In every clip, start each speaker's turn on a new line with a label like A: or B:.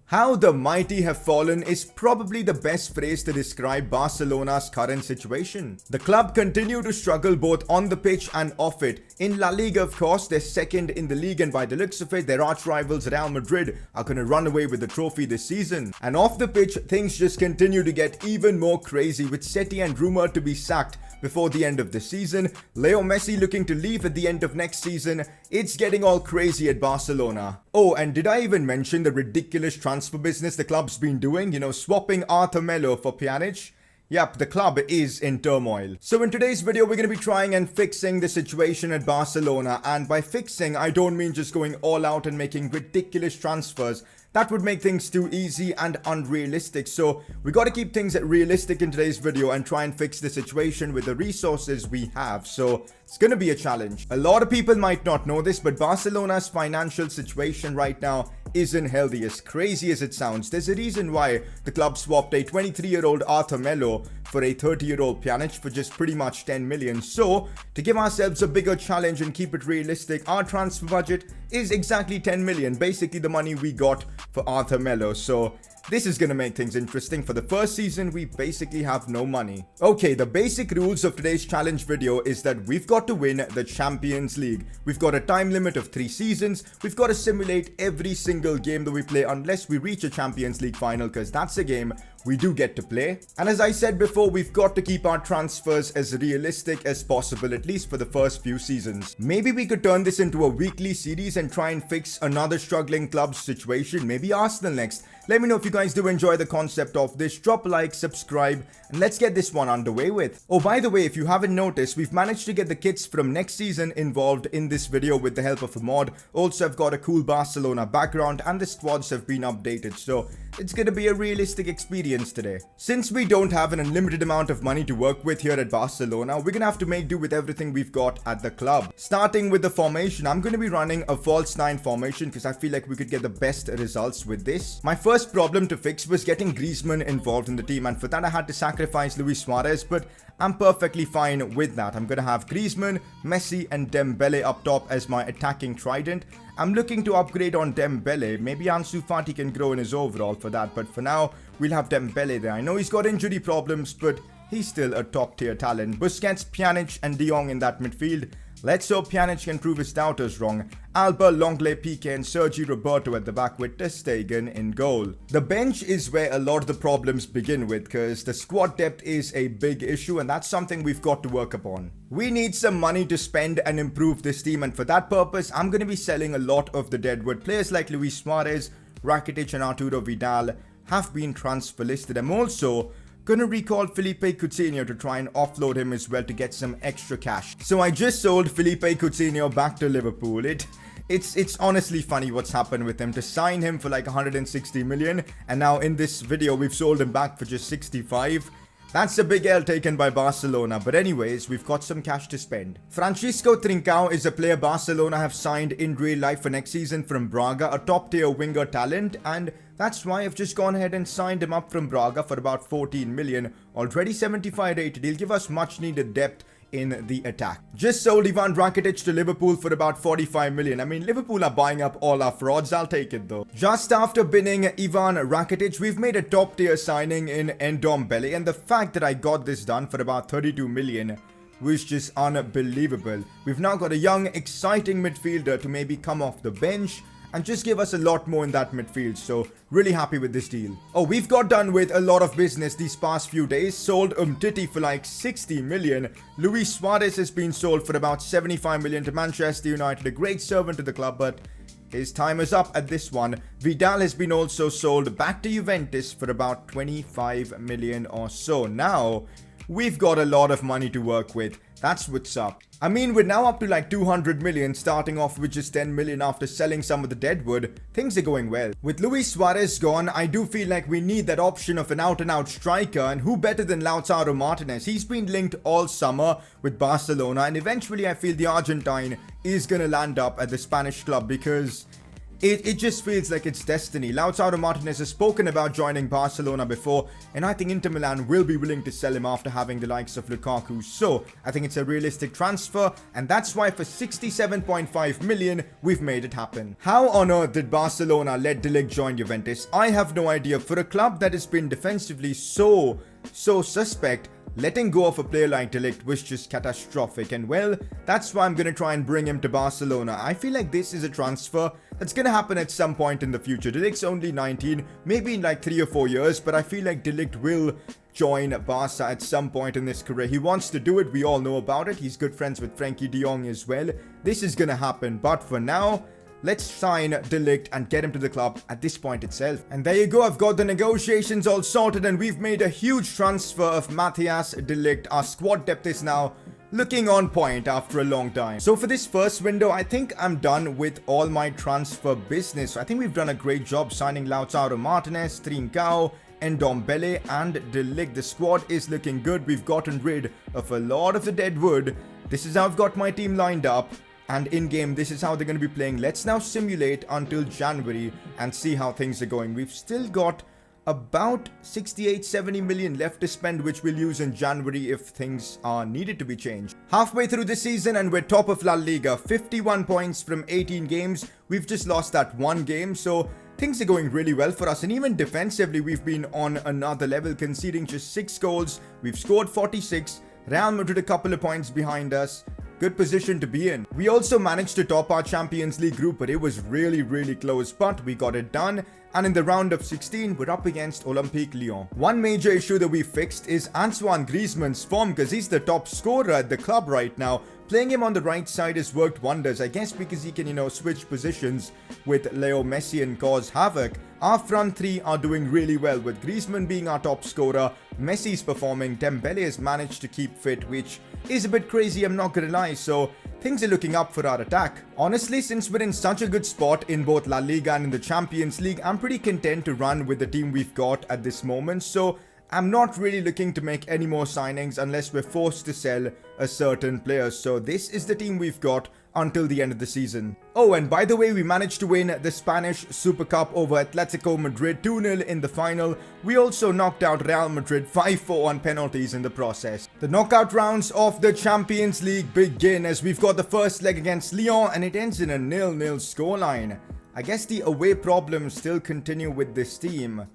A: How the mighty have fallen is probably the best phrase to describe Barcelona's current situation. The club continue to struggle both on the pitch and off it. In La Liga, of course, they're second in the league, and by the looks of it, their arch rivals Real Madrid are going to run away with the trophy this season. And off the pitch, things just continue to get even more crazy, with Setien rumored to be sacked before the end of the season, Leo Messi looking to leave at the end of next season. It's getting all crazy at Barcelona. Oh, and did I even mention the ridiculous transfer business the club's been doing? You know, swapping Arthur Melo for Pjanic? Yep, the club is in turmoil. So in today's video, we're going to be trying and fixing the situation at Barcelona. And by fixing, I don't mean just going all out and making ridiculous transfers. That would make things too easy and unrealistic. So we got to keep things realistic in today's video and try and fix the situation with the resources we have. So it's going to be a challenge. A lot of people might not know this, but Barcelona's financial situation right now isn't healthy, as crazy as it sounds. There's a reason why the club swapped a 23-year-old Arthur Melo for a 30-year-old Pjanic for just pretty much 10 million. So to give ourselves a bigger challenge and keep it realistic, our transfer budget is exactly 10 million, basically the money we got for Arthur Melo. So this is going to make things interesting. For the first season, we basically have no money. Okay, the basic rules of today's challenge video is that we've got to win the Champions League. We've got a time limit of 3 seasons. We've got to simulate every single game that we play unless we reach a Champions League final, because that's a game we do get to play. And as I said before, we've got to keep our transfers as realistic as possible, at least for the first few seasons. Maybe we could turn this into a weekly series and try and fix another struggling club's situation. Maybe Arsenal next. Let me know if you guys do enjoy the concept of this. Drop a like, subscribe, and let's get this one underway with. Oh, by the way, if you haven't noticed, we've managed to get the kids from next season involved in this video with the help of a mod. Also, I've got a cool Barcelona background and the squads have been updated. So it's going to be a realistic experience today. Since we don't have an unlimited amount of money to work with here at Barcelona, we're going to have to make do with everything we've got at the club. Starting with the formation, I'm going to be running a false 9 formation because I feel like we could get the best results with this. My first problem to fix was getting Griezmann involved in the team, and for that I had to sacrifice Luis Suarez, but I'm perfectly fine with that. I'm going to have Griezmann, Messi and Dembele up top as my attacking trident. I'm looking to upgrade on Dembele. Maybe Ansu Fati can grow in his overall for that, but for now we'll have Dembele there. I know he's got injury problems, but he's still a top tier talent. Busquets, Pjanic and De Jong in that midfield. Let's hope Pjanic can prove his doubters wrong. Alba, Lenglet, Piqué and Sergi Roberto at the back with ter Stegen in goal. The bench is where a lot of the problems begin with, because the squad depth is a big issue and that's something we've got to work upon. We need some money to spend and improve this team, and for that purpose I'm going to be selling a lot of the deadwood. Players like Luis Suarez, Rakitic and Arturo Vidal have been transfer listed. I'm also gonna recall Felipe Coutinho to try and offload him as well to get some extra cash. So I just sold Felipe Coutinho back to Liverpool. It's honestly funny what's happened with him. To sign him for like 160 million, and now in this video we've sold him back for just 65. That's a big L taken by Barcelona, but anyways, we've got some cash to spend. Francisco Trincao is a player Barcelona have signed in real life for next season from Braga, a top tier winger talent, and that's why I've just gone ahead and signed him up from Braga for about 14 million. Already 75 rated, he'll give us much needed depth in the attack. Just sold Ivan Rakitic to Liverpool for about 45 million. I mean, Liverpool are buying up all our frauds. I'll take it though. Just after binning Ivan Rakitic, we've made a top tier signing in Ndombele, and the fact that I got this done for about 32 million was just unbelievable. We've now got a young, exciting midfielder to maybe come off the bench and just give us a lot more in that midfield. So really happy with this deal. Oh, we've got done with a lot of business these past few days. Sold Umtiti for like 60 million. Luis Suarez has been sold for about 75 million to Manchester United. A great servant to the club, but his time is up at this one. Vidal has been also sold back to Juventus for about 25 million or so. Now we've got a lot of money to work with. That's what's up. I mean, we're now up to like 200 million, starting off with just 10 million after selling some of the deadwood. Things are going well. With Luis Suarez gone, I do feel like we need that option of an out-and-out striker, and who better than Lautaro Martinez? He's been linked all summer with Barcelona, and eventually I feel the Argentine is gonna land up at the Spanish club because It just feels like it's destiny. Lautaro Martinez has spoken about joining Barcelona before, and I think Inter Milan will be willing to sell him after having the likes of Lukaku. So, I think it's a realistic transfer, and that's why for 67.5 million, we've made it happen. How on earth did Barcelona let De Ligt join Juventus? I have no idea. For a club that has been defensively so suspect, letting go of a player like De Ligt was just catastrophic, and well, that's why I'm going to try and bring him to Barcelona. I feel like this is a transfer that's going to happen at some point in the future. De Ligt's only 19, maybe in like 3 or 4 years, but I feel like De Ligt will join Barca at some point in his career. He wants to do it, we all know about it. He's good friends with Frankie de Jong as well. This is going to happen, but for now, let's sign De Ligt and get him to the club at this point itself. And there you go, I've got the negotiations all sorted and we've made a huge transfer of Matthias De Ligt. Our squad depth is now looking on point after a long time. So for this first window, I think I'm done with all my transfer business. I think we've done a great job signing Lautaro Martinez, Trincao, Ndombele and De Ligt. The squad is looking good. We've gotten rid of a lot of the dead wood. This is how I've got my team lined up. And in-game, this is how they're going to be playing. Let's now simulate until January and see how things are going. We've still got about 68-70 million left to spend, which we'll use in January if things are needed to be changed. Halfway through the season and we're top of La Liga. 51 points from 18 games. We've just lost that one game, so things are going really well for us. And even defensively, we've been on another level, conceding just 6 goals. We've scored 46. Real Madrid a couple of points behind us. Good position to be in. We also managed to top our Champions League group, but it was really close, but we got it done. And in the round of 16, we're up against Olympique Lyon. One major issue that we fixed is Antoine Griezmann's form, because he's the top scorer at the club right now. Playing him on the right side has worked wonders, I guess because he can, switch positions with Leo Messi and cause havoc. Our front three are doing really well, with Griezmann being our top scorer, Messi's performing, Dembele has managed to keep fit, which is a bit crazy, I'm not gonna lie, so things are looking up for our attack. Honestly, since we're in such a good spot in both La Liga and in the Champions League, I'm pretty content to run with the team we've got at this moment, so I'm not really looking to make any more signings unless we're forced to sell a certain player. So this is the team we've got until the end of the season. Oh, and by the way, we managed to win the Spanish Super Cup over Atletico Madrid 2-0 in the final. We also knocked out Real Madrid 5-4 on penalties in the process. The knockout rounds of the Champions League begin as we've got the first leg against Lyon and it ends in a 0-0 scoreline. I guess the away problems still continue with this team.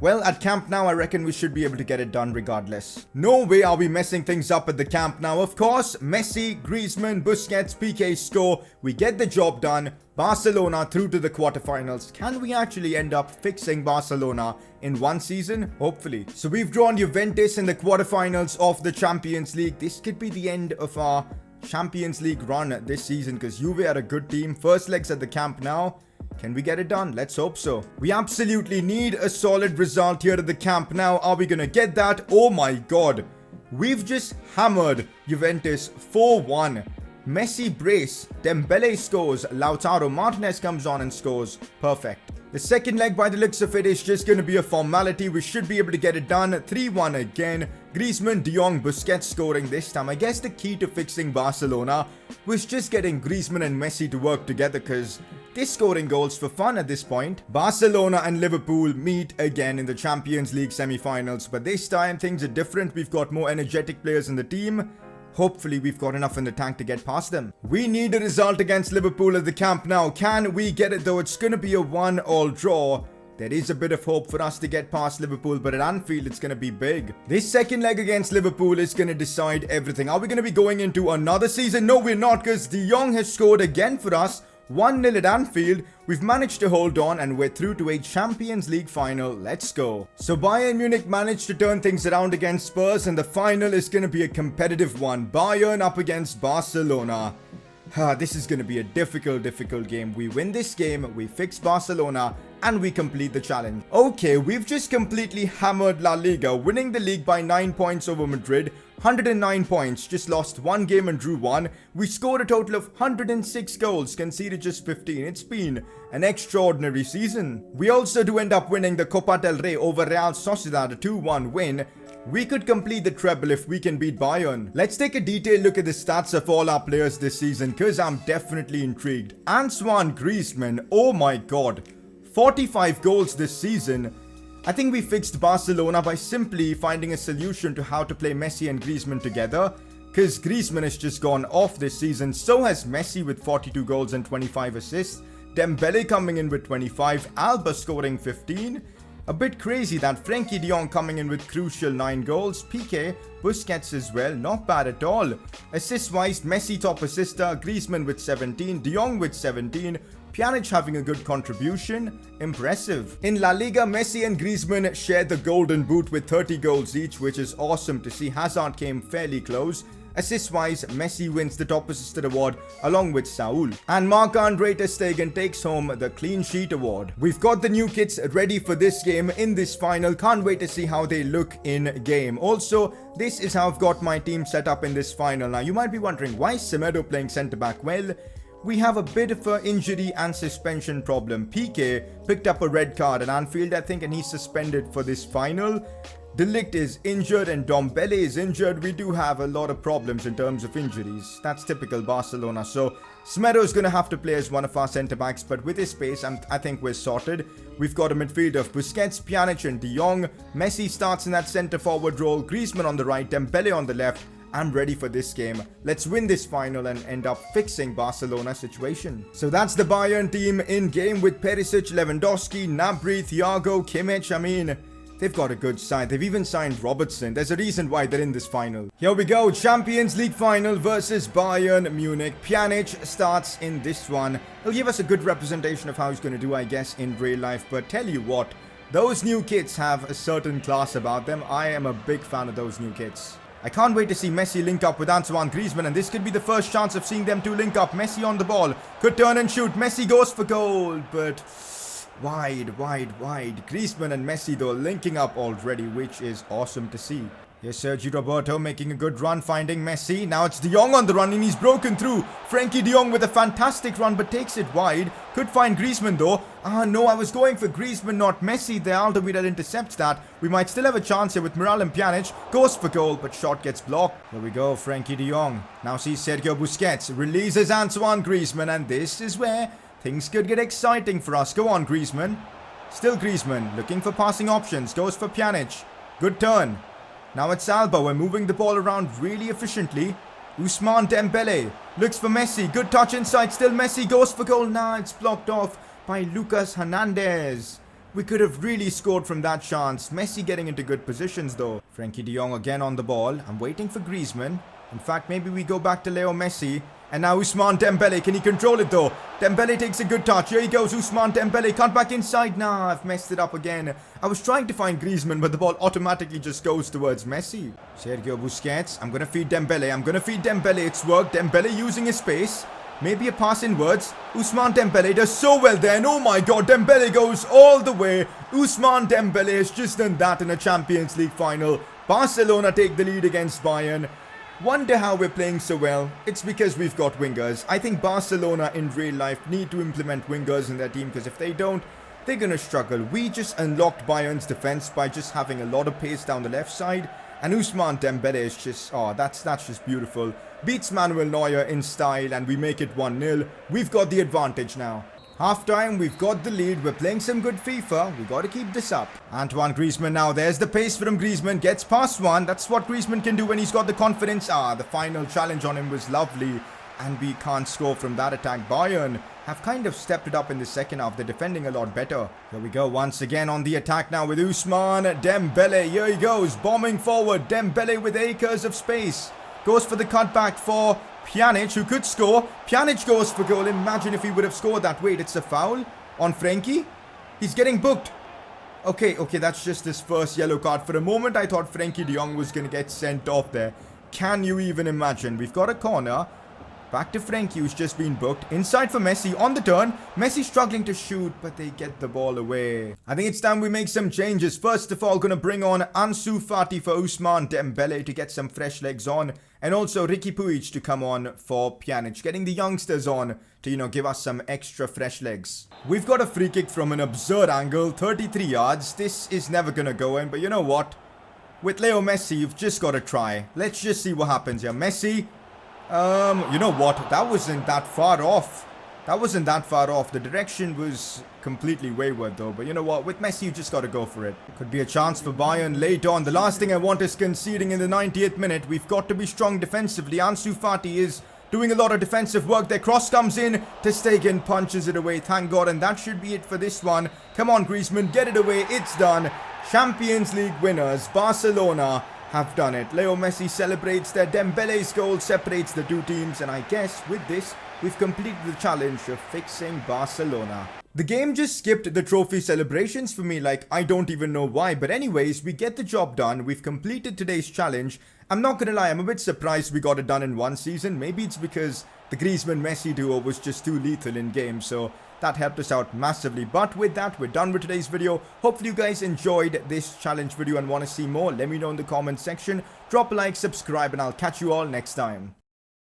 A: Well, at Camp Nou, I reckon we should be able to get it done regardless. No way are we messing things up at the Camp Nou. Of course, Messi, Griezmann, Busquets, PK score. We get the job done. Barcelona through to the quarterfinals. Can we actually end up fixing Barcelona in one season? Hopefully. So we've drawn Juventus in the quarterfinals of the Champions League. This could be the end of our Champions League run this season because Juve are a good team. First legs at the Camp Nou. Can we get it done? Let's hope so. We absolutely need a solid result here at the Camp Nou. Are we gonna get that? Oh my god. We've just hammered Juventus 4-1. Messi brace. Dembele scores. Lautaro Martinez comes on and scores. Perfect. The second leg by the looks of it is just going to be a formality. We should be able to get it done. 3-1 again. Griezmann, De Jong, Busquets scoring this time. I guess the key to fixing Barcelona was just getting Griezmann and Messi to work together because they're scoring goals for fun at this point. Barcelona and Liverpool meet again in the Champions League semi-finals, but this time things are different. We've got more energetic players in the team. Hopefully we've got enough in the tank to get past them. We need a result against Liverpool at the Camp Nou. Can we get it though? It's going to be a 1-1 draw. There is a bit of hope for us to get past Liverpool, but at Anfield it's going to be big. This second leg against Liverpool is going to decide everything. Are we going to be going into another season? No, we're not, because De Jong has scored again for us. 1-0 at Anfield. We've managed to hold on and we're through to a Champions League final. Let's go. So Bayern Munich managed to turn things around against Spurs and the final is going to be a competitive one. Bayern up against Barcelona. This is going to be a difficult game. We win this game, we fix Barcelona, and we complete the challenge. Okay, we've just completely hammered La Liga, winning the league by 9 points over Madrid. 109 points, just lost one game and drew one. We scored a total of 106 goals, conceded just 15. It's been an extraordinary season. We also do end up winning the Copa del Rey over Real Sociedad, a 2-1 win. We could complete the treble if we can beat Bayern. Let's take a detailed look at the stats of all our players this season, cause I'm definitely intrigued. Antoine Griezmann, oh my god. 45 goals this season. I think we fixed Barcelona by simply finding a solution to how to play Messi and Griezmann together. Cause Griezmann has just gone off this season. So has Messi with 42 goals and 25 assists. Dembele coming in with 25. Alba scoring 15. A bit crazy that Frenkie de Jong coming in with crucial 9 goals. Piqué, Busquets as well, not bad at all. Assist-wise, Messi top assister, Griezmann with 17, de Jong with 17, Pjanic having a good contribution. Impressive. In La Liga, Messi and Griezmann shared the golden boot with 30 goals each, which is awesome to see. Hazard came fairly close. Assist-wise, Messi wins the top assisted award along with Saul. And Marc-Andre ter Stegen takes home the clean sheet award. We've got the new kits ready for this game in this final. Can't wait to see how they look in game. Also, this is how I've got my team set up in this final. Now, you might be wondering, why is Semedo playing centre-back? Well, we have a bit of an injury and suspension problem. Piqué picked up a red card at Anfield, I think, and he's suspended for this final. De Ligt is injured and Ndombele is injured. We do have a lot of problems in terms of injuries. That's typical Barcelona. So Semedo is going to have to play as one of our centre-backs. But with his pace, I think we're sorted. We've got a midfield of Busquets, Pjanic and de Jong. Messi starts in that centre-forward role. Griezmann on the right, Dembele on the left. I'm ready for this game. Let's win this final and end up fixing Barcelona's situation. So that's the Bayern team in game with Perisic, Lewandowski, Gnabry, Thiago, Kimmich. I mean, they've got a good side. They've even signed Robertson. There's a reason why they're in this final. Here we go. Champions League final versus Bayern Munich. Pjanic starts in this one. He'll give us a good representation of how he's going to do, I guess, in real life. But tell you what, those new kits have a certain class about them. I am a big fan of those new kits. I can't wait to see Messi link up with Antoine Griezmann, and this could be the first chance of seeing them two link up. Messi on the ball. Could turn and shoot. Messi goes for goal, but wide. Griezmann and Messi, though, linking up already, which is awesome to see. Here's Sergio Roberto making a good run, finding Messi. Now it's de Jong on the run, and he's broken through. Frenkie de Jong with a fantastic run, but takes it wide. Could find Griezmann, though. No, I was going for Griezmann, not Messi. The Alderweireld intercepts that. We might still have a chance here with Morales and Pjanic. Goes for goal, but shot gets blocked. There we go, Frenkie de Jong. Now sees Sergio Busquets. Releases Antoine Griezmann, and this is where things could get exciting for us. Go on, Griezmann. Still Griezmann, looking for passing options. Goes for Pjanic. Good turn. Now it's Alba. We're moving the ball around really efficiently. Ousmane Dembele looks for Messi. Good touch inside. Still Messi goes for goal. Nah, it's blocked off by Lucas Hernandez. We could have really scored from that chance. Messi getting into good positions though. Frenkie de Jong again on the ball. I'm waiting for Griezmann. In fact, maybe we go back to Leo Messi. And now Ousmane Dembele. Can he control it though? Dembele takes a good touch. Here he goes, Ousmane Dembele. Can't back inside. Nah, I've messed it up again. I was trying to find Griezmann, but the ball automatically just goes towards Messi. Sergio Busquets. I'm going to feed Dembele. It's worked. Dembele using his space. Maybe a pass inwards. Ousmane Dembele does so well there. And oh my god, Dembele goes all the way. Ousmane Dembele has just done that in a Champions League final. Barcelona take the lead against Bayern. Wonder how we're playing so well. It's because we've got wingers. I think Barcelona in real life need to implement wingers in their team, because if they don't, they're going to struggle. We just unlocked Bayern's defense by just having a lot of pace down the left side. And Ousmane Dembele is just, that's just beautiful. Beats Manuel Neuer in style, and we make it 1-0. We've got the advantage now. Half time, we've got the lead. We're playing some good FIFA. We got to keep this up. Antoine Griezmann now. There's the pace from Griezmann. Gets past one. That's what Griezmann can do when he's got the confidence. The final challenge on him was lovely. And we can't score from that attack. Bayern have kind of stepped it up in the second half. They're defending a lot better. Here we go once again on the attack now with Ousmane Dembele. Here he goes. Bombing forward. Dembele with acres of space. Goes for the cutback for Pjanic, who could score. Pjanic goes for goal. Imagine if he would have scored that. Wait, it's a foul on Frenkie. He's getting booked. Okay, that's just his first yellow card. For a moment, I thought Frenkie de Jong was going to get sent off there. Can you even imagine? We've got a corner. Back to Frenkie, who's just been booked. Inside for Messi on the turn. Messi struggling to shoot, but they get the ball away. I think it's time we make some changes. First of all, going to bring on Ansu Fati for Ousmane Dembele to get some fresh legs on. And also Riqui Puig to come on for Pjanic. Getting the youngsters on to, give us some extra fresh legs. We've got a free kick from an absurd angle. 33 yards. This is never going to go in, but you know what? with Leo Messi, you've just got to try. Let's just see what happens here. Messi, you know what? That wasn't that far off. That wasn't that far off. The direction was completely wayward though. But you know what? With Messi, you just got to go for it. Could be a chance for Bayern late on. The last thing I want is conceding in the 90th minute. We've got to be strong defensively. Ansu Fati is doing a lot of defensive work. Their cross comes in. Ter Stegen punches it away. Thank God. And that should be it for this one. Come on, Griezmann. Get it away. It's done. Champions League winners. Barcelona have done it. Leo Messi celebrates their Dembele's goal, separates the two teams, and I guess with this, we've completed the challenge of fixing Barcelona. The game just skipped the trophy celebrations for me, like I don't even know why, but anyways, we get the job done. We've completed today's challenge. I'm not gonna lie, I'm a bit surprised we got it done in one season. Maybe it's because the Griezmann-Messi duo was just too lethal in game, so that helped us out massively. But with that, we're done with today's video. Hopefully you guys enjoyed this challenge video and want to see more. Let me know in the comment section. Drop a like, subscribe, and I'll catch you all next time.